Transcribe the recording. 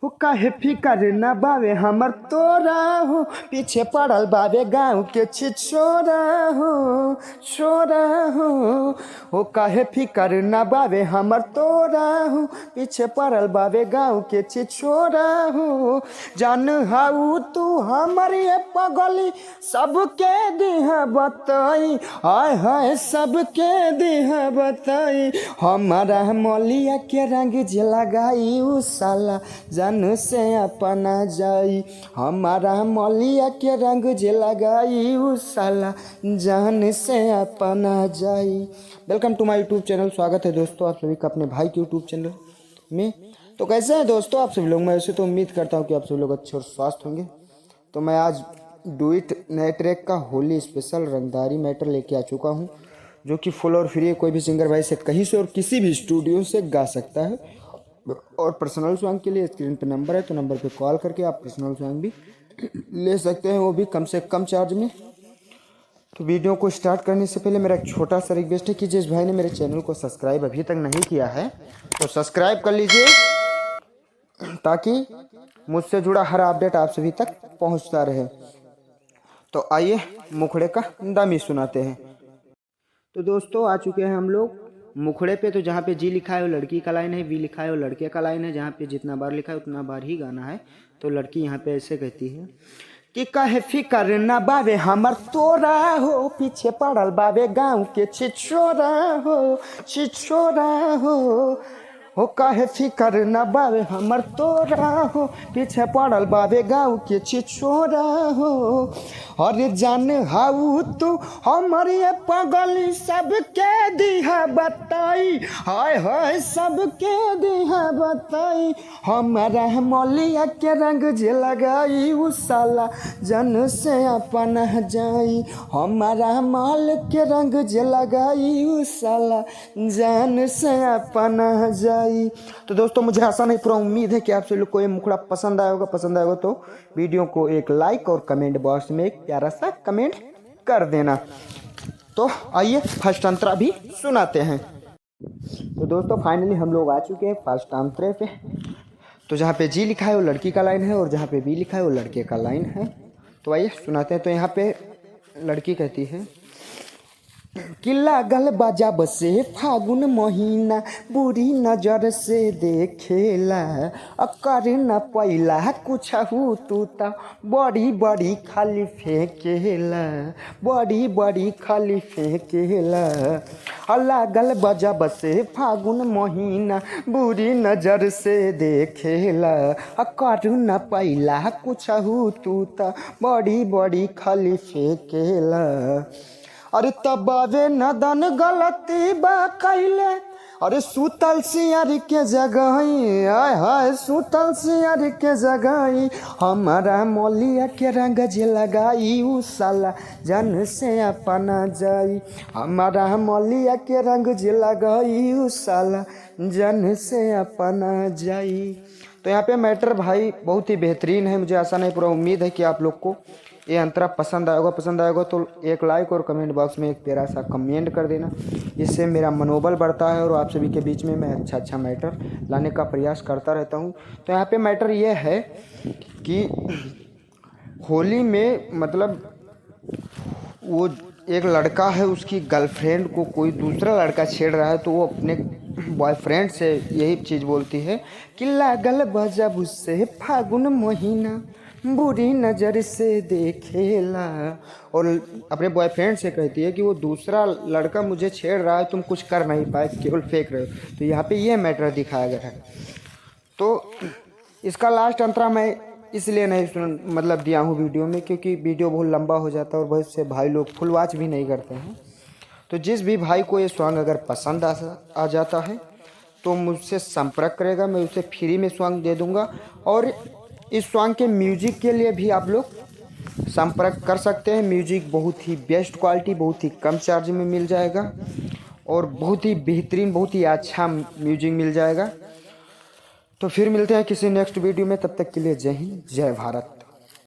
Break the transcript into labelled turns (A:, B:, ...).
A: हो काहे फिकर न बावे हमर तोरा हो, पीछे पड़ल बावे गाँव के छिछोरा हो, छोरा हो काहे फिकर न बावे हमर तोरा हो, पीछे पड़ल बावे गाँव के छिछोरा हो। जान हाउ तू हमर ये पगली सबके दिहा बताई, हाय हाय सबके दिहा बताई। हमारा मौलिया के रंग जे लगाई उ साला जान से अपना जाई, हमारा मौलिया के रंग जे लगाई उ साला जान से अपना जाई। Welcome to my YouTube channel. स्वागत है दोस्तों आप सभी का अपने भाई के यूट्यूब चैनल में। तो कैसे हैं दोस्तों आप सभी लोग? मैं वैसे तो उम्मीद करता हूँ कि आप सभी लोग अच्छे और स्वस्थ होंगे। तो मैं आज डुइट नए ट्रैक का होली स्पेशल रंगदारी मैटर लेके आ चुका हूँ, जो कि फुल और फ्री है। कोई भी सिंगर भाई से कहीं से और किसी भी स्टूडियो से गा सकता है। और पर्सनल सॉन्ग के लिए स्क्रीन पे नंबर है, तो नंबर पे कॉल करके आप पर्सनल सॉन्ग भी ले सकते हैं, वो भी कम से कम चार्ज में। तो वीडियो को स्टार्ट करने से पहले मेरा एक छोटा सा रिक्वेस्ट है कि जिस भाई ने मेरे चैनल को सब्सक्राइब अभी तक नहीं किया है तो सब्सक्राइब कर लीजिए, ताकि मुझसे जुड़ा हर अपडेट आप सभी तक पहुंचता रहे। तो आइए मुखड़े का दामी सुनाते हैं। तो दोस्तों आ चुके हैं हम लोग मुखड़े पे। तो जहाँ पे जी लिखा है वो लड़की का लाइन है, वी लिखा है वो लड़के का लाइन है। जहाँ पे जितना बार लिखा है उतना बार ही गाना है। तो लड़की यहाँ पे ऐसे कहती है कि काहे फिकर ना बावे हमर तोरा हो, पीछे पड़ल बावे गाँव के छिछोरा हो, छिछोरा हो काहे फिकर न बावे हमर तोरा हो, पीछे पड़ल बावे गाँव के छिछोरा हो। अरे जान हाउ तू हमर ये पगली सबके दिहा बताई, हाय हाय सबके दिहा बताई। हमारा मौलिया के रंग जे लगाई उ साला जन से अपना जाई, हमारा माल के रंग जे लगाई उ साला जान से अपना जाई। तो दोस्तों मुझे आशा नहीं पूरा उम्मीद है कि आप सभी लोग को ये मुखड़ा पसंद आया होगा। पसंद आएगा तो वीडियो को एक लाइक और कमेंट बॉक्स में एक प्यारा सा कमेंट कर देना। तो आइए फर्स्ट अंतरा भी सुनाते हैं। तो दोस्तों फाइनली हम लोग आ चुके हैं फर्स्ट अंतरे पे। तो जहाँ पे जी लिखा है वो लड़की का लाइन है और जहाँ पे बी लिखा है वो लड़के का लाइन है। तो आइए सुनाते हैं। तो यहाँ पे लड़की कहती है कि लागल बाजा बसे फागुन महीना, बुरी नजर से देखेला, अकर न पैला कुछ हु तू ता बड़ी बड़ी खाली फेंकेला, बड़ी बड़ी खाली फेंकेला। लागल बाजा बसे फागुन महीना, बुरी नजर से देखेला, अकर न पैला कुछ हु तू ता बड़ी बड़ी खाली फेंकेला। अरे तबावे नदन गलती बा कैले, अरे सुतल सियार के जगही, हाय हाय सुतल सियार के जगही। हमारा मौलिया के रंग जे लगाई उ साला जन से अपना जाई, हमारा मौलिया के रंग जे लगाई उ साला जन से अपना जाई। तो यहाँ पे मैटर भाई बहुत ही बेहतरीन है। मुझे आशा नहीं पूरा उम्मीद है कि आप लोग को ये अंतरा पसंद आएगा। पसंद आएगा तो एक लाइक और कमेंट बॉक्स में एक प्यारा सा कमेंट कर देना, इससे मेरा मनोबल बढ़ता है और आप सभी के बीच में मैं अच्छा मैटर लाने का प्रयास करता रहता हूँ। तो यहाँ पे मैटर ये है कि होली में मतलब वो एक लड़का है, उसकी गर्लफ्रेंड को कोई दूसरा लड़का छेड़ रहा है, तो वो अपने बॉयफ्रेंड से यही चीज़ बोलती है कि लागल बजब उससे फागुन महीना, बुरी नज़र से देखेला। और अपने बॉयफ्रेंड से कहती है कि वो दूसरा लड़का मुझे छेड़ रहा है, तुम कुछ कर नहीं पाए, केवल फेंक रहे हो। तो यहाँ पे ये मैटर दिखाया गया है। तो इसका लास्ट अंतरा मैं इसलिए नहीं मतलब दिया हूँ वीडियो में, क्योंकि वीडियो बहुत लंबा हो जाता है और बहुत से भाई लोग फुल वॉच भी नहीं करते हैं। तो जिस भी भाई को ये सॉन्ग अगर पसंद आ जाता है तो मुझसे संपर्क करेगा, मैं उसे फ्री में सॉन्ग दे दूँगा। और इस सॉन्ग के म्यूजिक के लिए भी आप लोग संपर्क कर सकते हैं। म्यूजिक बहुत ही बेस्ट क्वालिटी, बहुत ही कम चार्ज में मिल जाएगा और बहुत ही बेहतरीन, बहुत ही अच्छा म्यूजिक मिल जाएगा। तो फिर मिलते हैं किसी नेक्स्ट वीडियो में, तब तक के लिए जय हिंद जय भारत।